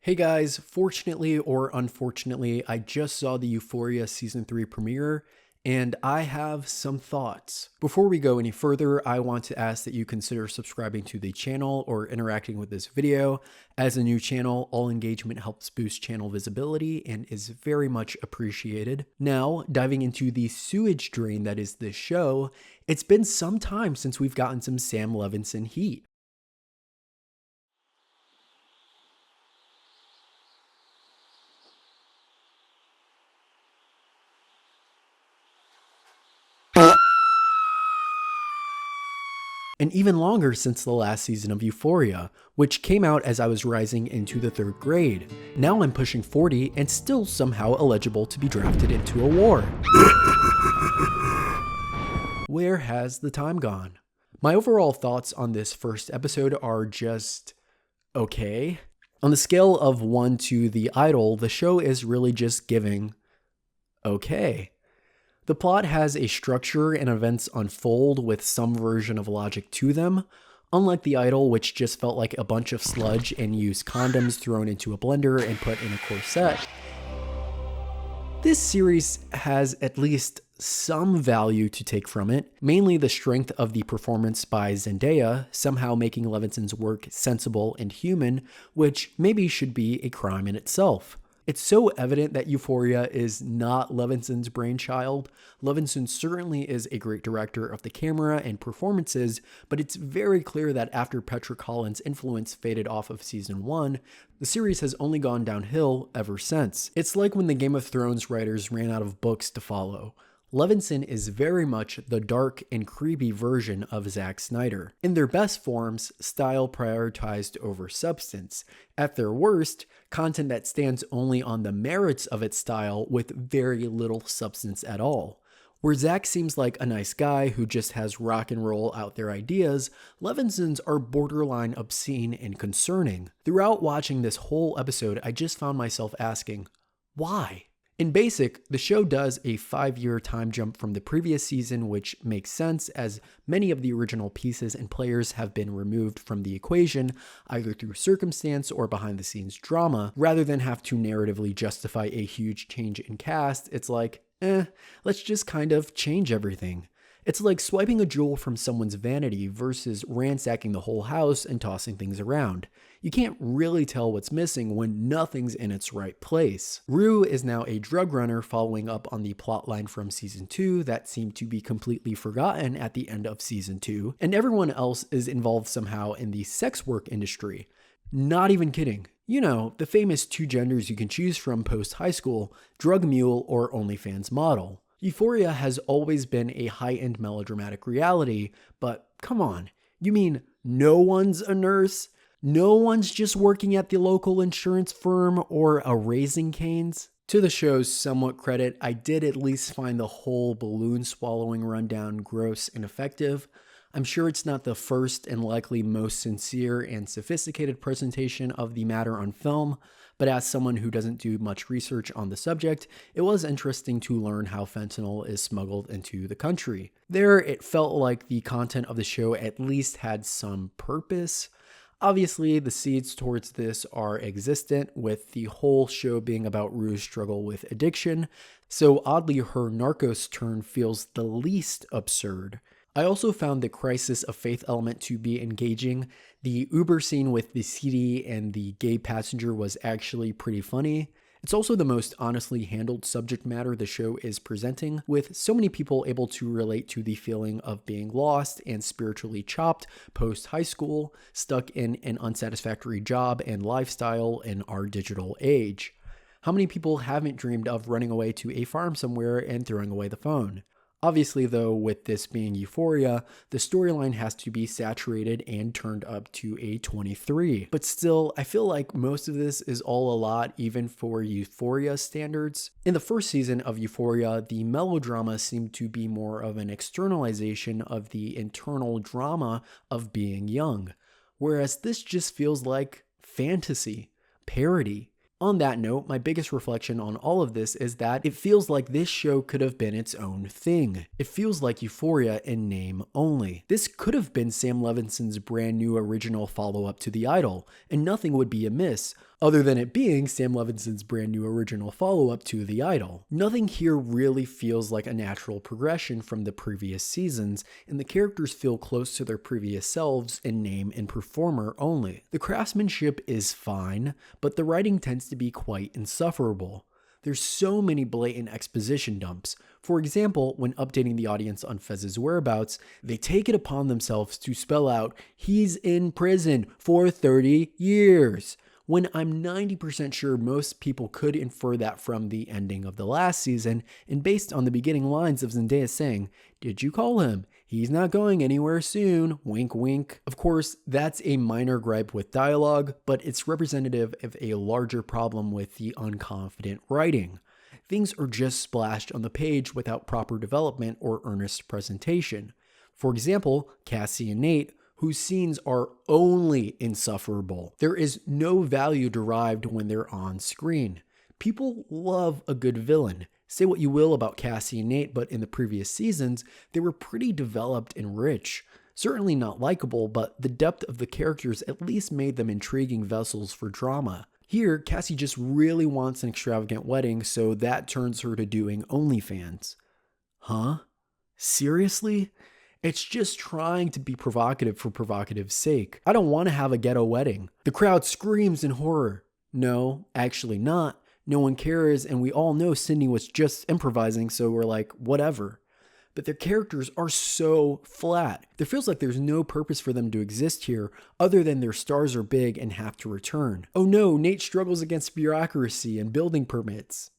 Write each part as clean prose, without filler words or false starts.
Hey guys, fortunately or unfortunately, I just saw the Euphoria Season 3 premiere, and I have some thoughts. Before we go any further, I want to ask that you consider subscribing to the channel or interacting with this video. As a new channel, all engagement helps boost channel visibility and is very much appreciated. Now, diving into the sewage drain that is this show, it's been some time since we've gotten some Sam Levinson heat. And even longer since the last season of Euphoria, which came out as I was rising into the 3rd grade. Now I'm pushing 40 and still somehow eligible to be drafted into a war. Where has the time gone? My overall thoughts on this first episode are just okay. On the scale of 1 to The Idol, the show is really just giving okay. The plot has a structure and events unfold with some version of logic to them, unlike The Idol, which just felt like a bunch of sludge and used condoms thrown into a blender and put in a corset. This series has at least some value to take from it, mainly the strength of the performance by Zendaya, somehow making Levinson's work sensible and human, which maybe should be a crime in itself. It's so evident that Euphoria is not Levinson's brainchild. Levinson certainly is a great director of the camera and performances, but it's very clear that after Petra Collins' influence faded off of season 1, the series has only gone downhill ever since. It's like when the Game of Thrones writers ran out of books to follow. Levinson is very much the dark and creepy version of Zack Snyder. In their best forms, style prioritized over substance. At their worst, content that stands only on the merits of its style with very little substance at all. Where Zack seems like a nice guy who just has rock and roll out their ideas, Levinson's are borderline obscene and concerning. Throughout watching this whole episode, I just found myself asking, why? In basic, the show does a 5-year time jump from the previous season, which makes sense as many of the original pieces and players have been removed from the equation, either through circumstance or behind the scenes drama. Rather than have to narratively justify a huge change in cast, it's like, let's just kind of change everything. It's like swiping a jewel from someone's vanity versus ransacking the whole house and tossing things around. You can't really tell what's missing when nothing's in its right place. Rue is now a drug runner following up on the plotline from season 2 that seemed to be completely forgotten at the end of season 2, and everyone else is involved somehow in the sex work industry. Not even kidding. You know, the famous 2 genders you can choose from post-high school, drug mule or OnlyFans model. Euphoria has always been a high-end melodramatic reality, but come on, you mean no one's a nurse? No one's just working at the local insurance firm or a Raising Cane's? To the show's somewhat credit, I did at least find the whole balloon swallowing rundown gross and effective. I'm sure it's not the first and likely most sincere and sophisticated presentation of the matter on film, but as someone who doesn't do much research on the subject, it was interesting to learn how fentanyl is smuggled into the country. There, it felt like the content of the show at least had some purpose. Obviously, the seeds towards this are existent, with the whole show being about Rue's struggle with addiction, so oddly her Narcos turn feels the least absurd. I also found the crisis of faith element to be engaging. The Uber scene with the CD and the gay passenger was actually pretty funny. It's also the most honestly handled subject matter the show is presenting, with so many people able to relate to the feeling of being lost and spiritually chopped post-high school, stuck in an unsatisfactory job and lifestyle in our digital age. How many people haven't dreamed of running away to a farm somewhere and throwing away the phone? Obviously, though, with this being Euphoria, the storyline has to be saturated and turned up to a 23. But still, I feel like most of this is all a lot, even for Euphoria standards. In the first season of Euphoria, the melodrama seemed to be more of an externalization of the internal drama of being young, whereas this just feels like fantasy, parody. On that note, my biggest reflection on all of this is that it feels like this show could have been its own thing. It feels like Euphoria in name only. This could have been Sam Levinson's brand new original follow-up to The Idol, and nothing would be amiss. other than it being Sam Levinson's brand new original follow-up to The Idol. Nothing here really feels like a natural progression from the previous seasons, and the characters feel close to their previous selves in name and performer only. The craftsmanship is fine, but the writing tends to be quite insufferable. There's so many blatant exposition dumps. For example, when updating the audience on Fez's whereabouts, they take it upon themselves to spell out, "He's in prison for 30 years." When I'm 90% sure most people could infer that from the ending of the last season, and based on the beginning lines of Zendaya saying, "Did you call him? He's not going anywhere soon, wink wink." Of course, that's a minor gripe with dialogue, but it's representative of a larger problem with the unconfident writing. Things are just splashed on the page without proper development or earnest presentation. For example, Cassie and Nate, whose scenes are only insufferable. There is no value derived when they're on screen. People love a good villain. Say what you will about Cassie and Nate, but in the previous seasons, they were pretty developed and rich. Certainly not likable, but the depth of the characters at least made them intriguing vessels for drama. Here, Cassie just really wants an extravagant wedding, so that turns her to doing OnlyFans. Huh? Seriously? It's just trying to be provocative for provocative's sake. I don't want to have a ghetto wedding. The crowd screams in horror. No, actually not. No one cares, and we all know Sydney was just improvising, so we're like, whatever. But their characters are so flat. There feels like there's no purpose for them to exist here, other than their stars are big and have to return. Oh no, Nate struggles against bureaucracy and building permits.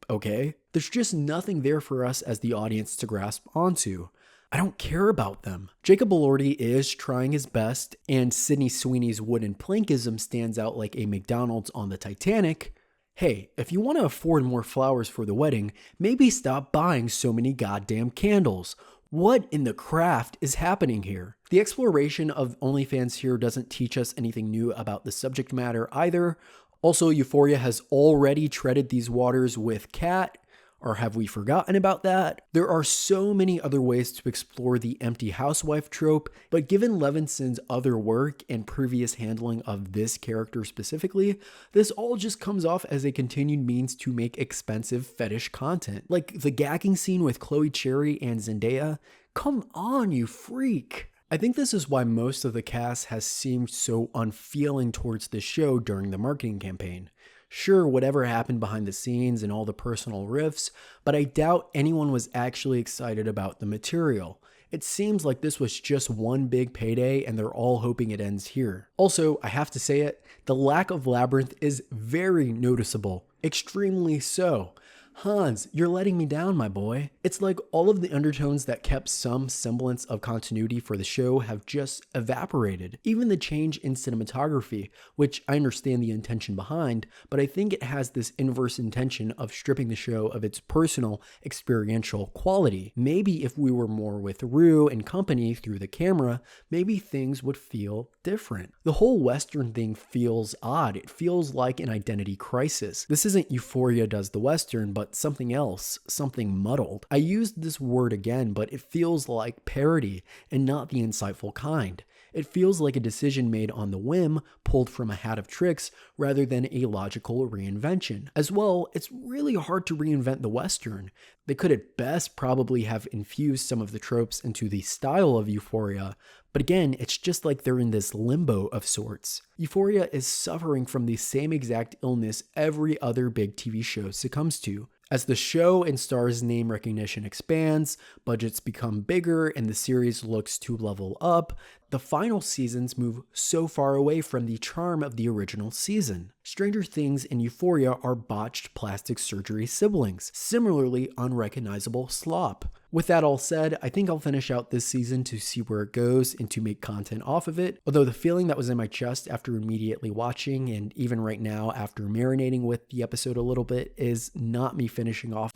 Okay, there's just nothing there for us as the audience to grasp onto. I don't care about them. Jacob Elordi is trying his best, and Sydney Sweeney's wooden plankism stands out like a McDonald's on the Titanic. Hey, if you want to afford more flowers for the wedding, maybe stop buying so many goddamn candles. What in the craft is happening here? The exploration of OnlyFans here doesn't teach us anything new about the subject matter either. Also, Euphoria has already treaded these waters with Kat. Or have we forgotten about that? There are so many other ways to explore the empty housewife trope, but given Levinson's other work and previous handling of this character specifically, this all just comes off as a continued means to make expensive fetish content. Like the gagging scene with Chloe Cherry and Zendaya. Come on, you freak. I think this is why most of the cast has seemed so unfeeling towards the show during the marketing campaign. Sure, whatever happened behind the scenes and all the personal riffs, but I doubt anyone was actually excited about the material. It seems like this was just one big payday and they're all hoping it ends here. Also, I have to say it, the lack of Labyrinth is very noticeable, extremely so. Hans, you're letting me down, my boy. It's like all of the undertones that kept some semblance of continuity for the show have just evaporated. Even the change in cinematography, which I understand the intention behind, but I think it has this inverse intention of stripping the show of its personal, experiential quality. Maybe if we were more with Rue and company through the camera, maybe things would feel different. The whole Western thing feels odd. It feels like an identity crisis. This isn't Euphoria does the Western, but something else, something muddled. I used this word again, but it feels like parody and not the insightful kind. It feels like a decision made on the whim, pulled from a hat of tricks, rather than a logical reinvention. As well, it's really hard to reinvent the Western. They could at best probably have infused some of the tropes into the style of Euphoria, but again, it's just like they're in this limbo of sorts. Euphoria is suffering from the same exact illness every other big TV show succumbs to. As the show and stars' name recognition expands, budgets become bigger, and the series looks to level up, the final seasons move so far away from the charm of the original season. Stranger Things and Euphoria are botched plastic surgery siblings, similarly unrecognizable slop. With that all said, I think I'll finish out this season to see where it goes and to make content off of it, although the feeling that was in my chest after immediately watching, and even right now after marinating with the episode a little bit, is not me finishing off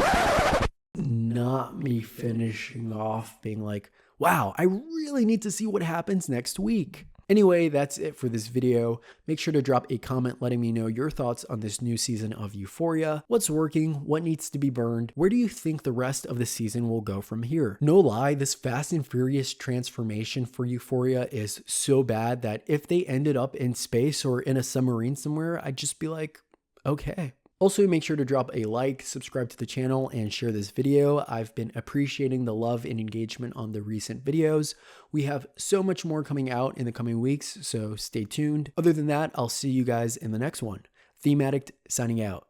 being like, wow, I really need to see what happens next week. Anyway, that's it for this video. Make sure to drop a comment letting me know your thoughts on this new season of Euphoria. What's working? What needs to be burned? Where do you think the rest of the season will go from here? No lie, this Fast and Furious transformation for Euphoria is so bad that if they ended up in space or in a submarine somewhere, I'd just be like, okay. Also, make sure to drop a like, subscribe to the channel, and share this video. I've been appreciating the love and engagement on the recent videos. We have so much more coming out in the coming weeks, so stay tuned. Other than that, I'll see you guys in the next one. Thematic signing out.